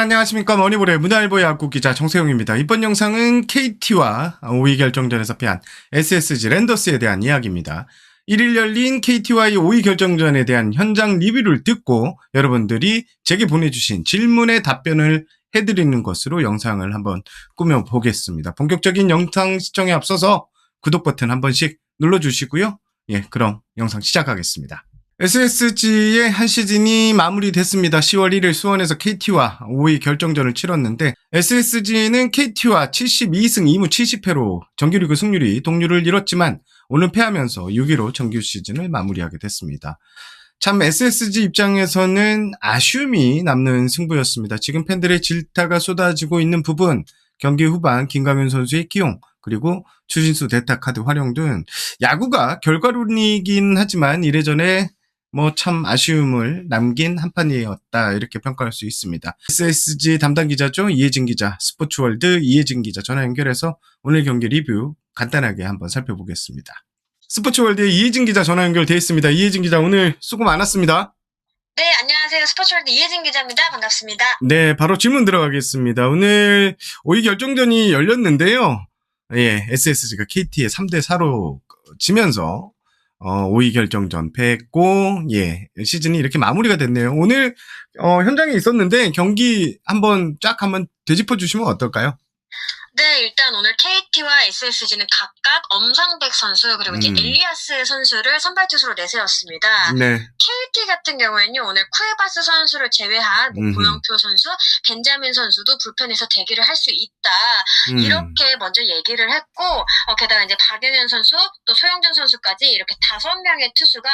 안녕하십니까. 머니볼의 문화일보 야구 기자 정세용입니다. 이번 영상은 KT와 5위 결정전에서 패한 SSG 랜더스에 대한 이야기입니다. 1일 열린 KT와의 5위 결정전에 대한 현장 리뷰를 듣고 여러분들이 제게 보내주신 질문에 답변을 해드리는 것으로 영상을 한번 꾸며보겠습니다. 본격적인 영상 시청에 앞서서 구독 버튼 한 번씩 눌러주시고요. 그럼 영상 시작하겠습니다. SSG의 한 시즌이 마무리됐습니다. 10월 1일 수원에서 KT와 5위 결정전을 치렀는데 SSG는 KT와 72승 2무 70패로 정규리그 승률이 동률을 이뤘지만 오늘 패하면서 6위로 정규 시즌을 마무리하게 됐습니다. 참 SSG 입장에서는 아쉬움이 남는 승부였습니다. 지금 팬들의 질타가 쏟아지고 있는 부분, 경기 후반 김광현 선수의 기용, 그리고 추신수 대타 카드 활용 등 야구가 결과론이긴 하지만 이래저래 참 아쉬움을 남긴 한 판이었다 이렇게 평가할 수 있습니다. SSG 담당 기자죠. 이혜진 기자, 스포츠월드 이혜진 기자 전화 연결해서 오늘 경기 리뷰 간단하게 한번 살펴보겠습니다. 스포츠월드의 이혜진 기자 전화 연결돼 있습니다. 이혜진 기자 오늘 수고 많았습니다. 네, 안녕하세요. 스포츠월드 이혜진 기자입니다. 반갑습니다. 네, 바로 질문 들어가겠습니다. 오늘 5위 결정전이 열렸는데요. SSG가 KT에 3대4로 지면서 5위 결정전 패했고 시즌이 이렇게 마무리가 됐네요. 오늘 현장에 있었는데 경기 한번 되짚어 주시면 어떨까요? 네, 일단 오늘 KT와 SSG는 각각 엄상백 선수 그리고 이제 엘리아스 선수를 선발 투수로 내세웠습니다. 네. KT 같은 경우에는요, 오늘 쿠에바스 선수를 제외한 고영표 선수, 벤자민 선수도 불펜에서 대기를 할 수 있다. 이렇게 먼저 얘기를 했고, 게다가 이제 박용현 선수, 또 소영준 선수까지 이렇게 5명의 투수가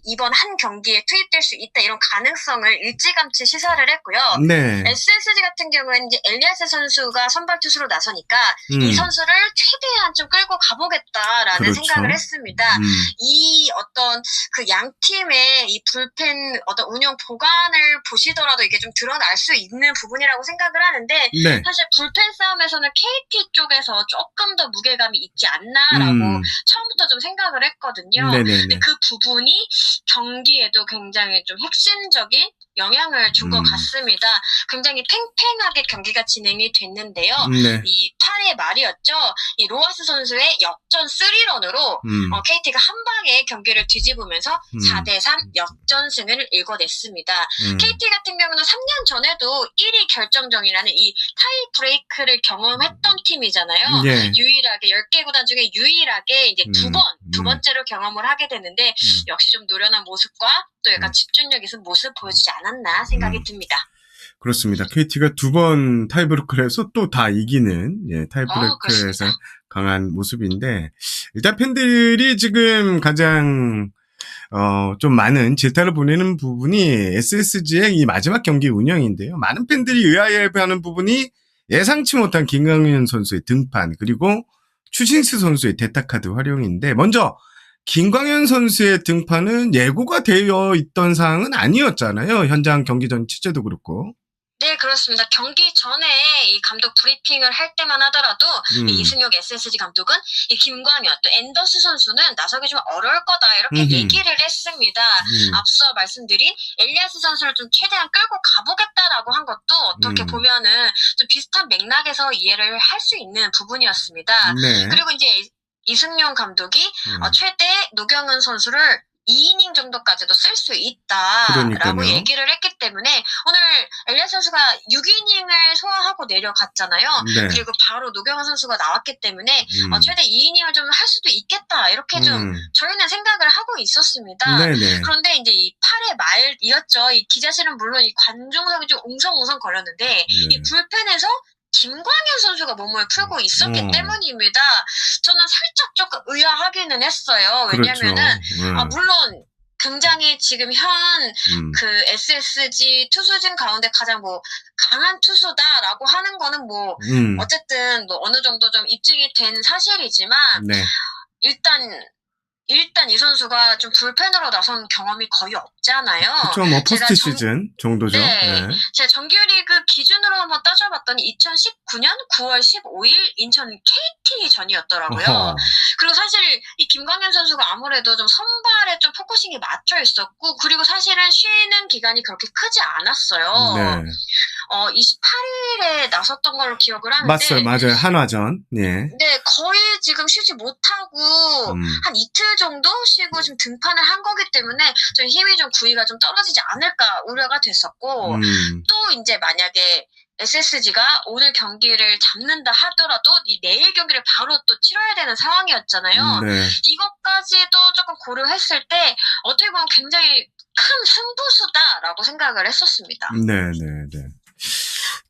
이번 한 경기에 투입될 수 있다. 이런 가능성을 일찌감치 시사를 했고요. 네. SSG 같은 경우에는 이제 엘리아스 선수가 선발 투수로 나서니까 이 선수를 최대한 좀 끌고 가보겠다라는 그렇죠. 생각을 했습니다. 이 어떤 그 양 팀의 이 불펜 어떤 운영 보관을 보시더라도 이게 좀 드러날 수 있는 부분이라고 생각을 하는데 네. 사실 불펜 싸움에서는 KT 쪽에서 조금 더 무게감이 있지 않나라고 처음부터 좀 생각을 했거든요. 근데 그 부분이 경기에도 굉장히 좀 핵심적인 영향을 준 것 같습니다. 굉장히 팽팽하게 경기가 진행이 됐는데요. 이 8회 말이었죠. 이 로하스 선수의 역전 3런으로 KT가 한 방에 경기를 뒤집으면서 4대3 역전승을 읽어냈습니다. KT 같은 경우는 3년 전에도 1위 결정전이라는 이 타이브레이크를 경험했던 팀이잖아요. 유일하게 10개 구단 중에 유일하게 이제 두 번째로 경험을 하게 되는데 역시 좀 노련한 모습과 또 약간 집중력 있는 모습 보여주지 않았나 생각이 듭니다. 그렇습니다. KT가 2번 타이브레이크를 해서 또 다 이기는 타이브레이크에서 강한 모습인데 일단 팬들이 지금 가장 좀 많은 질타를 보내는 부분이 SSG의 이 마지막 경기 운영인데요. 많은 팬들이 의아해하는 부분이 예상치 못한 김광현 선수의 등판 그리고 추신수 선수의 대타카드 활용인데 먼저 김광현 선수의 등판은 예고가 되어 있던 사항은 아니었잖아요. 현장 경기 전 취재도 그렇고. 네, 그렇습니다. 경기 전에 이 감독 브리핑을 할 때만 하더라도 이 이승용 SSG 감독은 이 김광현 또 앤더스 선수는 나서기 좀 어려울 거다 이렇게 얘기를 했습니다. 앞서 말씀드린 엘리아스 선수를 좀 최대한 끌고 가보겠다라고 한 것도 어떻게 보면은 좀 비슷한 맥락에서 이해를 할 수 있는 부분이었습니다. 그리고 이제 이승용 감독이 최대 노경은 선수를 2이닝 정도까지도 쓸 수 있다라고 얘기를 했기 때문에 오늘 엘리아스 선수가 6이닝을 소화하고 내려갔잖아요. 그리고 바로 노경환 선수가 나왔기 때문에 최대 2이닝을 좀 할 수도 있겠다 이렇게 좀 저희는 생각을 하고 있었습니다. 그런데 이제 이 8회 말이었죠. 이 기자실은 물론 이 관중석이 좀 웅성웅성 거렸는데 이 불펜에서 김광현 선수가 몸을 풀고 있었기 때문입니다. 저는 살짝 조금 의아하기는 했어요. 왜냐면은, 물론, 굉장히 지금 그 SSG 투수진 가운데 가장 강한 투수다라고 하는 거는 어쨌든 어느 정도 좀 입증이 된 사실이지만, 일단 이 선수가 좀 불펜으로 나선 경험이 거의 없잖아요. 그렇죠. 퍼스트 시즌 정도죠. 제가 정규리그 기준으로 한번 따져봤더니 2019년 9월 15일 인천 KT 시키기 전이었더라고요. 어허. 그리고 사실 이 김광현 선수가 아무래도 좀 선발에 좀 포커싱이 맞춰 있었고, 그리고 사실은 쉬는 기간이 그렇게 크지 않았어요. 네. 28일에 나섰던 걸로 기억을 하는데, 맞아요. 한화전. 예. 네, 거의 지금 쉬지 못하고 한 이틀 정도 쉬고 지금 등판을 한 거기 때문에 좀 힘이 좀 구위가 좀 떨어지지 않을까 우려가 됐었고, 또 이제 만약에 SSG가 오늘 경기를 잡는다 하더라도 이 내일 경기를 바로 또 치러야 되는 상황이었잖아요. 네. 이것까지도 조금 고려했을 때 어떻게 보면 굉장히 큰 승부수다라고 생각을 했었습니다. 네.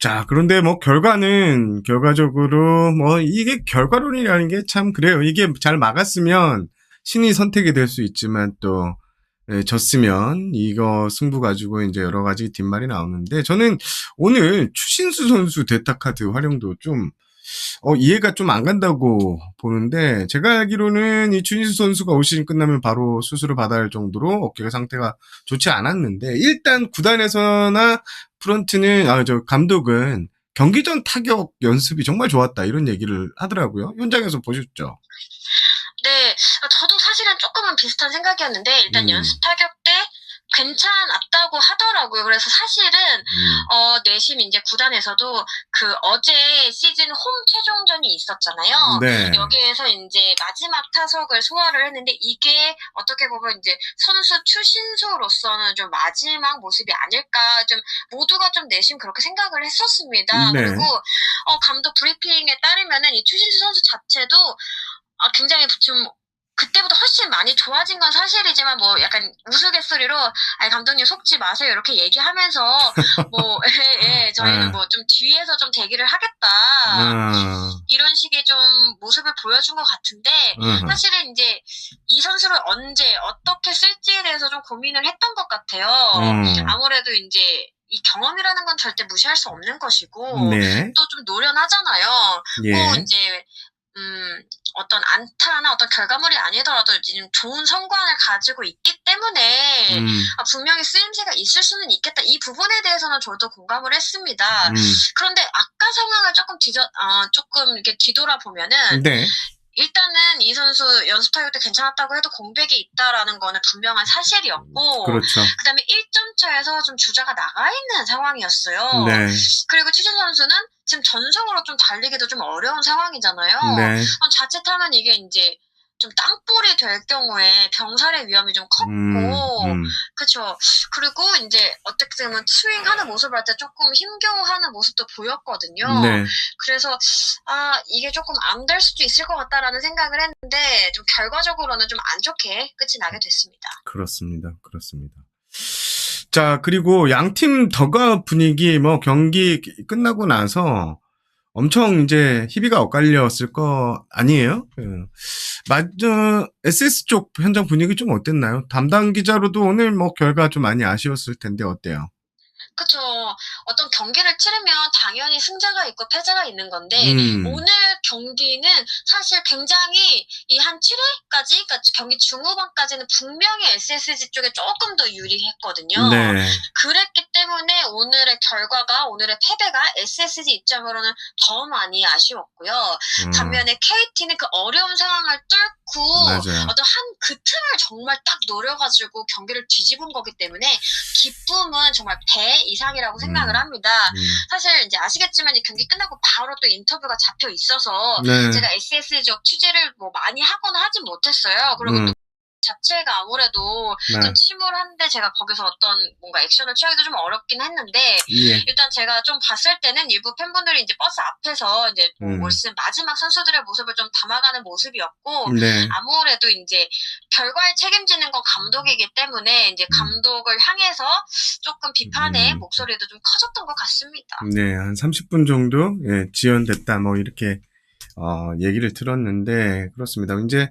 자, 그런데 뭐 결과적으로 뭐 이게 결과론이라는 게 참 그래요. 이게 잘 막았으면 신의 선택이 될 수 있지만 또 졌으면 이거 승부 가지고 이제 여러 가지 뒷말이 나오는데, 저는 오늘 추신수 선수 데타카드 활용도 좀 이해가 좀 안 간다고 보는데, 제가 알기로는 이 추신수 선수가 올 시즌 끝나면 바로 수술을 받아야 할 정도로 어깨가 상태가 좋지 않았는데, 일단 구단에서나 프런트는 감독은 경기 전 타격 연습이 정말 좋았다 이런 얘기를 하더라고요. 현장에서 보셨죠? 네, 저도 사실은 조금은 비슷한 생각이었는데, 일단 연습 타격 때 괜찮았다고 하더라고요. 그래서 사실은 내심 이제 구단에서도 그 어제 시즌 홈 최종전이 있었잖아요. 네. 여기에서 이제 마지막 타석을 소화를 했는데, 이게 어떻게 보면 이제 선수 추신수로서는 좀 마지막 모습이 아닐까, 좀 모두가 좀 내심 그렇게 생각을 했었습니다. 네. 그리고 감독 브리핑에 따르면은 이 추신수 선수 자체도 굉장히 좀 그때보다 훨씬 많이 좋아진 건 사실이지만, 뭐 약간 우스갯소리로 감독님 속지 마세요 이렇게 얘기하면서 뭐 저희는 뭐 좀 뒤에서 좀 대기를 하겠다 이런 식의 좀 모습을 보여준 것 같은데, 사실은 이제 이 선수를 언제 어떻게 쓸지에 대해서 좀 고민을 했던 것 같아요. 아무래도 이제 이 경험이라는 건 절대 무시할 수 없는 것이고, 네. 또 좀 노련하잖아요. 뭐 이제 어떤 안타나 어떤 결과물이 아니더라도 지금 좋은 성과를 가지고 있기 때문에 분명히 쓰임새가 있을 수는 있겠다. 이 부분에 대해서는 저도 공감을 했습니다. 그런데 아까 상황을 조금 이렇게 뒤돌아보면은, 네. 일단은 이 선수 연습 타격 때 괜찮았다고 해도 공백이 있다라는 거는 분명한 사실이었고, 그렇죠. 그다음에 1점 차에서 좀 주자가 나가 있는 상황이었어요. 네. 그리고 추신 선수는 지금 전성으로 좀 달리기도 좀 어려운 상황이잖아요. 네. 자칫하면 이게 이제 좀 땅볼이 될 경우에 병살의 위험이 좀 컸고, 그쵸. 그리고 이제 어떻게 보면 스윙하는 모습을 할 때 조금 힘겨워하는 모습도 보였거든요. 네. 그래서 이게 조금 안 될 수도 있을 것 같다라는 생각을 했는데, 좀 결과적으로는 좀 안 좋게 끝이 나게 됐습니다. 그렇습니다. 자, 그리고 양팀 더가 분위기 뭐 경기 끝나고 나서 엄청 이제 희비가 엇갈렸을 거 아니에요? SS 쪽 현장 분위기 좀 어땠나요? 담당 기자로도 오늘 뭐 결과 좀 많이 아쉬웠을 텐데 어때요? 그쵸. 어떤 경기를 치르면 당연히 승자가 있고 패자가 있는 건데, 오늘 경기는 사실 굉장히 이 한 7회까지, 그러니까 경기 중후반까지는 분명히 SSG 쪽에 조금 더 유리했거든요. 네. 그랬기 때문에 오늘의 패배가 SSG 입장으로는 더 많이 아쉬웠고요. 반면에 KT는 그 어려운 상황을 뚫고 맞아요. 어떤 그 틈을 정말 딱 노려가지고 경기를 뒤집은 거기 때문에 기쁨은 정말 배 이상이라고 생각을 합니다. 사실 이제 아시겠지만 이 경기 끝나고 바로 또 인터뷰가 잡혀 있어서 제가 SSG 취재를 뭐 많이 하거나 하진 못했어요. 그리고 또 자체가 아무래도 좀 침울한데 제가 거기서 어떤 뭔가 액션을 취하기도 좀 어렵긴 했는데, 일단 제가 좀 봤을 때는 일부 팬분들이 이제 버스 앞에서 이제 올 시즌 마지막 선수들의 모습을 좀 담아가는 모습이었고, 아무래도 이제 결과에 책임지는 건 감독이기 때문에 이제 감독을 향해서 조금 비판의 목소리도 좀 커졌던 것 같습니다. 네, 한 30분 정도 지연됐다 뭐 이렇게 얘기를 들었는데, 그렇습니다. 이제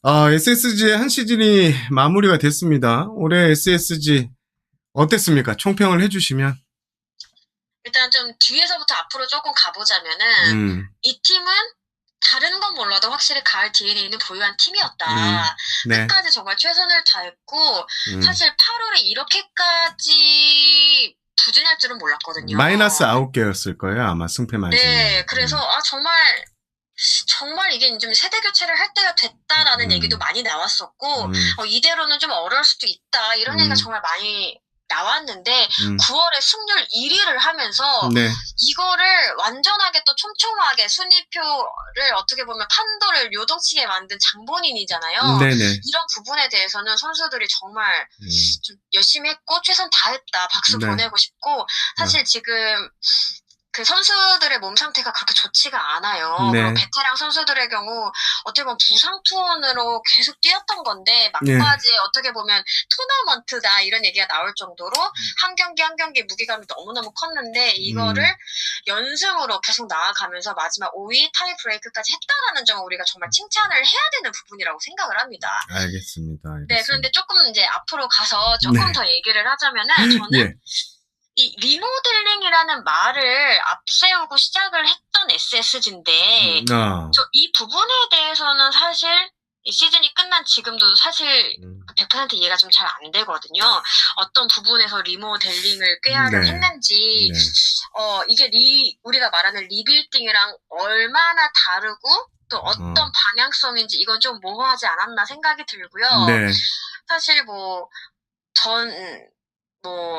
SSG의 한 시즌이 마무리가 됐습니다. 올해 SSG 어땠습니까? 총평을 해주시면. 일단 좀 뒤에서부터 앞으로 조금 가보자면은, 이 팀은 다른 건 몰라도 확실히 가을 DNA는 보유한 팀이었다. 끝까지 정말 최선을 다했고, 사실 8월에 이렇게까지 부진할 줄은 몰랐거든요. 마이너스 9개였을 거예요, 아마 승패 마진이. 네, 그래서 정말 정말 이게 좀 세대 교체를 할 때가 됐다라는 얘기도 많이 나왔었고, 이대로는 좀 어려울 수도 있다, 이런 얘기가 정말 많이 나왔는데, 9월에 승률 1위를 하면서, 네. 이거를 완전하게 또 촘촘하게 순위표를 어떻게 보면 판도를 요동치게 만든 장본인이잖아요. 네네. 이런 부분에 대해서는 선수들이 정말 좀 열심히 했고, 최선 다했다, 박수 네. 보내고 싶고, 사실 지금, 그 선수들의 몸 상태가 그렇게 좋지가 않아요. 네. 그리고 베테랑 선수들의 경우 어떻게 보면 부상 투혼으로 계속 뛰었던 건데 네. 막바지에 어떻게 보면 토너먼트다 이런 얘기가 나올 정도로 한 경기 한 경기 무게감이 너무너무 컸는데 이거를 연승으로 계속 나아가면서 마지막 5위 타이 브레이크까지 했다라는 점은 우리가 정말 칭찬을 해야 되는 부분이라고 생각을 합니다. 알겠습니다. 네, 그런데 조금 이제 앞으로 가서 조금 네. 더 얘기를 하자면은 저는 예. 이 리모델링이라는 말을 앞세우고 시작을 했던 SSG인데 저 이 부분에 대해서는 사실 이 시즌이 끝난 지금도 사실 100% 이해가 좀 잘 안 되거든요. 어떤 부분에서 리모델링을 꾀하려 네. 했는지 네. 이게 우리가 말하는 리빌딩이랑 얼마나 다르고 또 어떤 방향성인지 이건 좀 모호하지 않았나 생각이 들고요. 네. 사실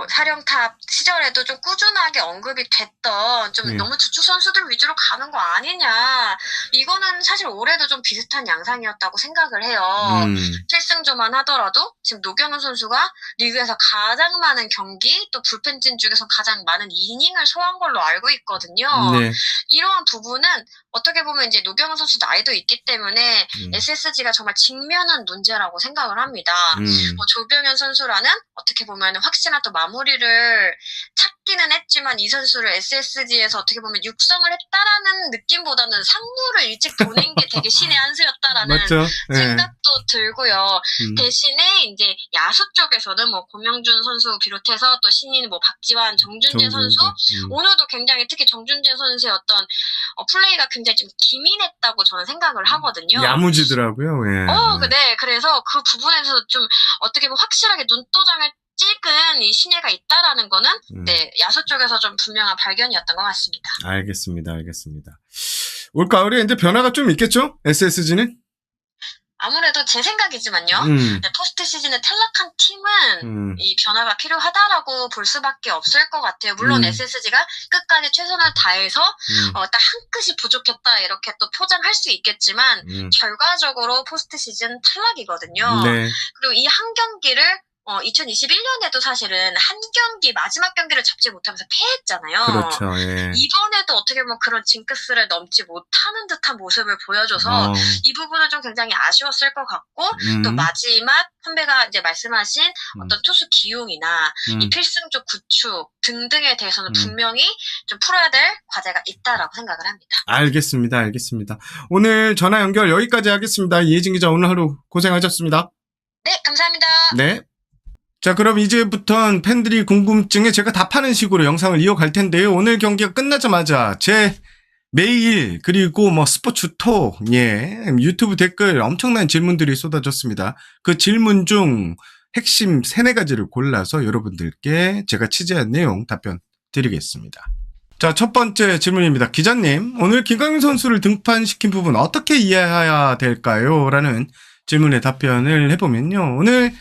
사령탑 시절에도 좀 꾸준하게 언급이 됐던 좀 너무 주축 선수들 위주로 가는 거 아니냐. 이거는 사실 올해도 좀 비슷한 양상이었다고 생각을 해요. 필승조만 하더라도 지금 노경은 선수가 리그에서 가장 많은 경기 또 불펜진 중에서 가장 많은 이닝을 소화한 걸로 알고 있거든요. 네. 이러한 부분은 어떻게 보면 이제 노경은 선수 나이도 있기 때문에 SSG가 정말 직면한 문제라고 생각을 합니다. 조병현 선수라는 어떻게 보면 확실한 또 마무리를 찾기는 했지만 이 선수를 SSG에서 어떻게 보면 육성을 했다라는 느낌보다는 상무를 일찍 보낸 게 되게 신의 한 수였다라는 맞죠? 생각도 들고요. 대신에 이제 야수 쪽에서는 고명준 선수 비롯해서 또 신인 박지환, 정준재 선수 오늘도 굉장히 특히 정준재 선수의 어떤 플레이가 굉장히 좀 기민했다고 저는 생각을 하거든요. 야무지더라고요. 예. 네. 그래서 그 부분에서 좀 어떻게 보면 확실하게 눈도장을 찍은 이 신예가 있다라는 거는 네, 야수 쪽에서 좀 분명한 발견이었던 것 같습니다. 알겠습니다. 올 가을에 이제 변화가 좀 있겠죠? SSG는? 아무래도 제 생각이지만요. 네, 포스트 시즌에 탈락한 팀은 이 변화가 필요하다라고 볼 수밖에 없을 것 같아요. 물론 SSG가 끝까지 최선을 다해서 딱 한 끗이 부족했다 이렇게 또 포장할 수 있겠지만 결과적으로 포스트 시즌 탈락이거든요. 네. 그리고 이 한 경기를 2021년에도 사실은 한 경기, 마지막 경기를 잡지 못하면서 패했잖아요. 그렇죠, 예. 이번에도 어떻게 보면 그런 징크스를 넘지 못하는 듯한 모습을 보여줘서 이 부분은 좀 굉장히 아쉬웠을 것 같고, 또 마지막 선배가 이제 말씀하신 어떤 투수 기용이나 이 필승조 구축 등등에 대해서는 분명히 좀 풀어야 될 과제가 있다라고 생각을 합니다. 알겠습니다. 오늘 전화 연결 여기까지 하겠습니다. 이혜진 기자 오늘 하루 고생하셨습니다. 네, 감사합니다. 네. 자, 그럼 이제부턴 팬들이 궁금증에 제가 답하는 식으로 영상을 이어갈 텐데요. 오늘 경기가 끝나자마자 제 메일 그리고 스포츠톡, 유튜브 댓글 엄청난 질문들이 쏟아졌습니다. 그 질문 중 핵심 3-4가지를 골라서 여러분들께 제가 취재한 내용 답변 드리겠습니다. 자, 첫 번째 질문입니다. 기자님, 오늘 김강민 선수를 등판시킨 부분 어떻게 이해해야 될까요? 라는 질문에 답변을 해보면요. 오늘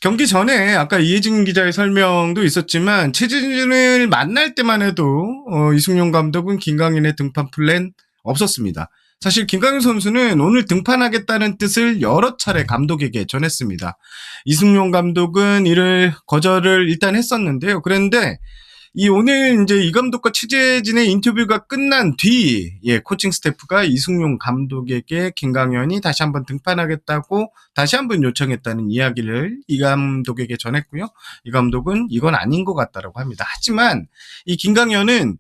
경기 전에 아까 이혜진 기자의 설명도 있었지만 최진준을 만날 때만 해도 이승용 감독은 김강인의 등판 플랜 없었습니다. 사실 김강인 선수는 오늘 등판하겠다는 뜻을 여러 차례 감독에게 전했습니다. 이승용 감독은 이를 거절을 일단 했었는데요. 그런데 오늘 이제 이 감독과 취재진의 인터뷰가 끝난 뒤, 코칭 스태프가 이승용 감독에게 김강현이 다시 한번 등판하겠다고 다시 한번 요청했다는 이야기를 이 감독에게 전했고요. 이 감독은 이건 아닌 것 같다라고 합니다. 하지만 이 김강현은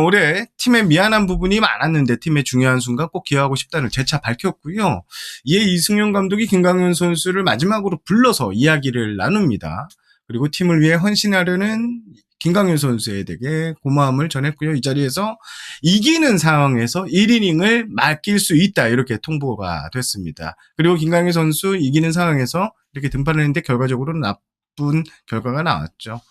올해 팀에 미안한 부분이 많았는데 팀의 중요한 순간 꼭 기여하고 싶다는 재차 밝혔고요. 이에 이승용 감독이 김강현 선수를 마지막으로 불러서 이야기를 나눕니다. 그리고 팀을 위해 헌신하려는 김강현 선수에게 고마움을 전했고요. 이 자리에서 이기는 상황에서 1이닝을 맡길 수 있다 이렇게 통보가 됐습니다. 그리고 김강현 선수 이기는 상황에서 이렇게 등판을 했는데 결과적으로 나쁜 결과가 나왔죠.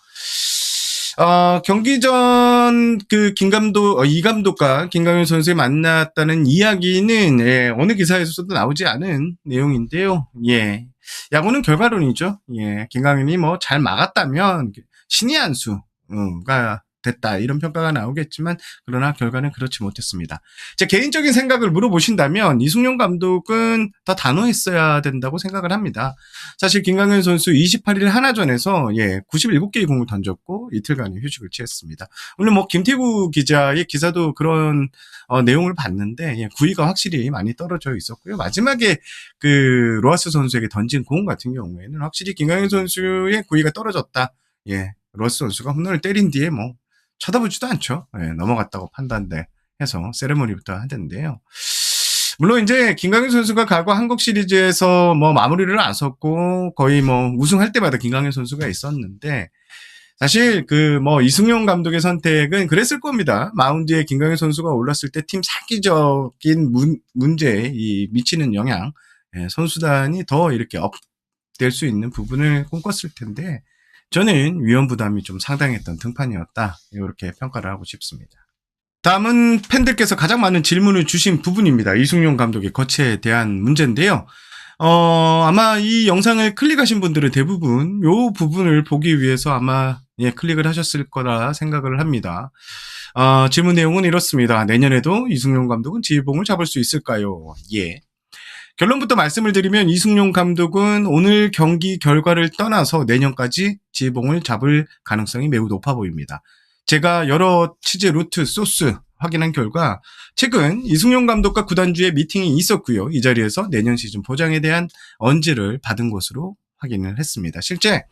경기 전 김 감독, 이 감독과 김강현 선수를 만났다는 이야기는, 예, 어느 기사에서도 나오지 않은 내용인데요. 예. 야구는 결과론이죠. 예. 김강현이 뭐 잘 막았다면 신의 한 수가 됐다. 이런 평가가 나오겠지만, 그러나 결과는 그렇지 못했습니다. 제 개인적인 생각을 물어보신다면, 이승용 감독은 더 단호했어야 된다고 생각을 합니다. 사실 김강현 선수 28일 하나전에서 97개의 공을 던졌고 이틀간의 휴식을 취했습니다. 물론 뭐 김태구 기자의 기사도 그런 내용을 봤는데 구위가 확실히 많이 떨어져 있었고요. 마지막에 로하스 선수에게 던진 공 같은 경우에는 확실히 김강현 선수의 구위가 떨어졌다. 로하스 선수가 홈런을 때린 뒤에 뭐 쳐다보지도 않죠. 넘어갔다고 판단돼서 세레머니부터 하던데요. 물론 이제 김강현 선수가 과거 한국 시리즈에서 뭐 마무리를 나섰고 거의 뭐 우승할 때마다 김강현 선수가 있었는데 사실 이승용 감독의 선택은 그랬을 겁니다. 마운드에 김강현 선수가 올랐을 때 팀 사기적인 문제에 미치는 영향, 선수단이 더 이렇게 업될 수 있는 부분을 꿈꿨을 텐데 저는 위험 부담이 좀 상당했던 등판이었다. 이렇게 평가를 하고 싶습니다. 다음은 팬들께서 가장 많은 질문을 주신 부분입니다. 이승용 감독의 거취에 대한 문제인데요. 아마 이 영상을 클릭하신 분들은 대부분 이 부분을 보기 위해서 아마 클릭을 하셨을 거라 생각을 합니다. 질문 내용은 이렇습니다. 내년에도 이승용 감독은 지휘봉을 잡을 수 있을까요? 예. 결론부터 말씀을 드리면 이승용 감독은 오늘 경기 결과를 떠나서 내년까지 지휘봉을 잡을 가능성이 매우 높아 보입니다. 제가 여러 취재 루트, 소스 확인한 결과 최근 이승용 감독과 구단주의 미팅이 있었고요. 이 자리에서 내년 시즌 보장에 대한 언지를 받은 것으로 확인을 했습니다. 실제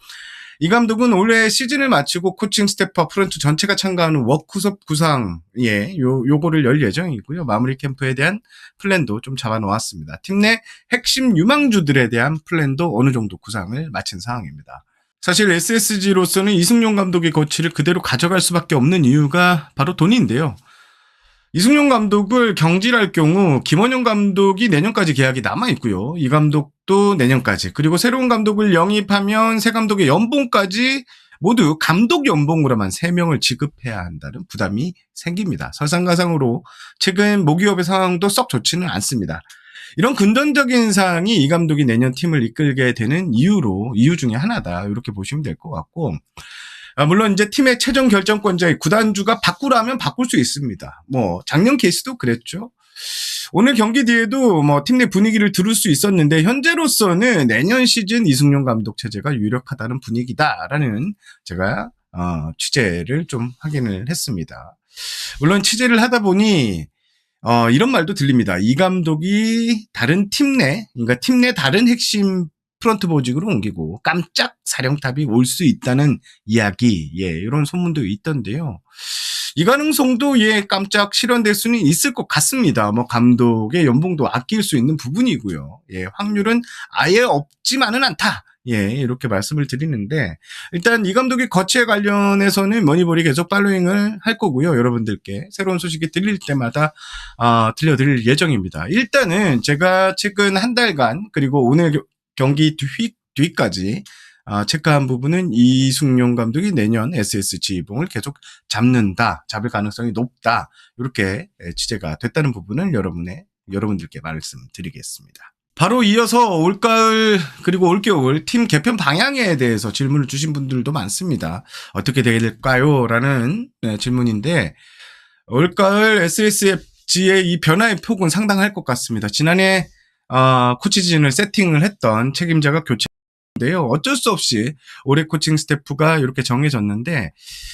이 감독은 올해 시즌을 마치고 코칭 스태프와 프런트 전체가 참가하는 워크숍 구상, 요거를 열 예정이고요. 마무리 캠프에 대한 플랜도 좀 잡아놓았습니다. 팀 내 핵심 유망주들에 대한 플랜도 어느 정도 구상을 마친 상황입니다. 사실 SSG로서는 이승용 감독의 거취를 그대로 가져갈 수밖에 없는 이유가 바로 돈인데요. 이승용 감독을 경질할 경우 김원영 감독이 내년까지 계약이 남아있고요. 이 감독도 내년까지, 그리고 새로운 감독을 영입하면 새 감독의 연봉까지 모두 감독 연봉으로만 3명을 지급해야 한다는 부담이 생깁니다. 설상가상으로 최근 모기업의 상황도 썩 좋지는 않습니다. 이런 근본적인 사항이 이 감독이 내년 팀을 이끌게 되는 이유 중에 하나다. 이렇게 보시면 될 것 같고, 물론 이제 팀의 최종 결정권자의 구단주가 바꾸라면 바꿀 수 있습니다. 뭐 작년 케이스도 그랬죠. 오늘 경기 뒤에도 뭐 팀 내 분위기를 들을 수 있었는데 현재로서는 내년 시즌 이승용 감독 체제가 유력하다는 분위기다라는 제가 취재를 좀 확인을 했습니다. 물론 취재를 하다 보니 이런 말도 들립니다. 이 감독이 다른 그러니까 팀 내 다른 핵심 프런트 보직으로 옮기고 깜짝 사령탑이 올 수 있다는 이야기, 이런 소문도 있던데요. 이 가능성도 깜짝 실현될 수는 있을 것 같습니다. 뭐 감독의 연봉도 아낄 수 있는 부분이고요. 확률은 아예 없지만은 않다. 이렇게 말씀을 드리는데 일단 이 감독의 거취에 관련해서는 머니볼이 계속 팔로잉을 할 거고요. 여러분들께 새로운 소식이 들릴 때마다 들려드릴 예정입니다. 일단은 제가 최근 한 달간 그리고 오늘 경기 뒤까지 체크한 부분은 이승용 감독이 내년 SSG 지휘봉을 계속 잡을 가능성이 높다. 이렇게 취재가 됐다는 부분을 여러분들께 말씀드리겠습니다. 바로 이어서 올가을 그리고 올겨울 팀 개편 방향에 대해서 질문을 주신 분들도 많습니다. 어떻게 될까요? 라는 질문인데 올가을 SSG의 이 변화의 폭은 상당할 것 같습니다. 지난해 코치진을 세팅을 했던 책임자가 교체인데요. 어쩔 수 없이 올해 코칭 스태프가 이렇게 정해졌는데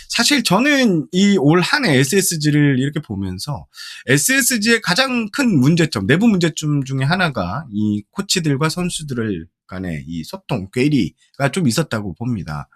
사실 저는 이 올 한 해 SSG를 이렇게 보면서 SSG의 가장 큰 문제점, 내부 문제점 중에 하나가 이 코치들과 선수들 간의 이 소통, 괴리가 좀 있었다고 봅니다.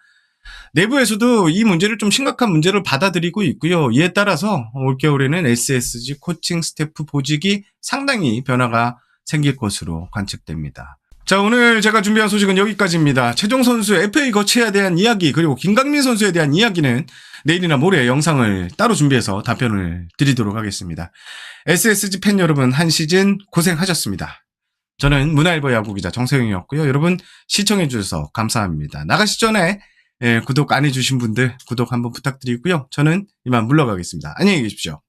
내부에서도 이 문제를 좀 심각한 문제로 받아들이고 있고요. 이에 따라서 올겨울에는 SSG 코칭 스태프 보직이 상당히 변화가 생길 것으로 관측됩니다. 자, 오늘 제가 준비한 소식은 여기까지입니다. 최종 선수 FA 거취에 대한 이야기 그리고 김강민 선수에 대한 이야기는 내일이나 모레 영상을 따로 준비해서 답변을 드리도록 하겠습니다. SSG 팬 여러분 한 시즌 고생하셨습니다. 저는 문화일보 야구기자 정세영이었고요. 여러분 시청해 주셔서 감사합니다. 나가시 전에 구독 안 해주신 분들 구독 한번 부탁드리고요. 저는 이만 물러가겠습니다. 안녕히 계십시오.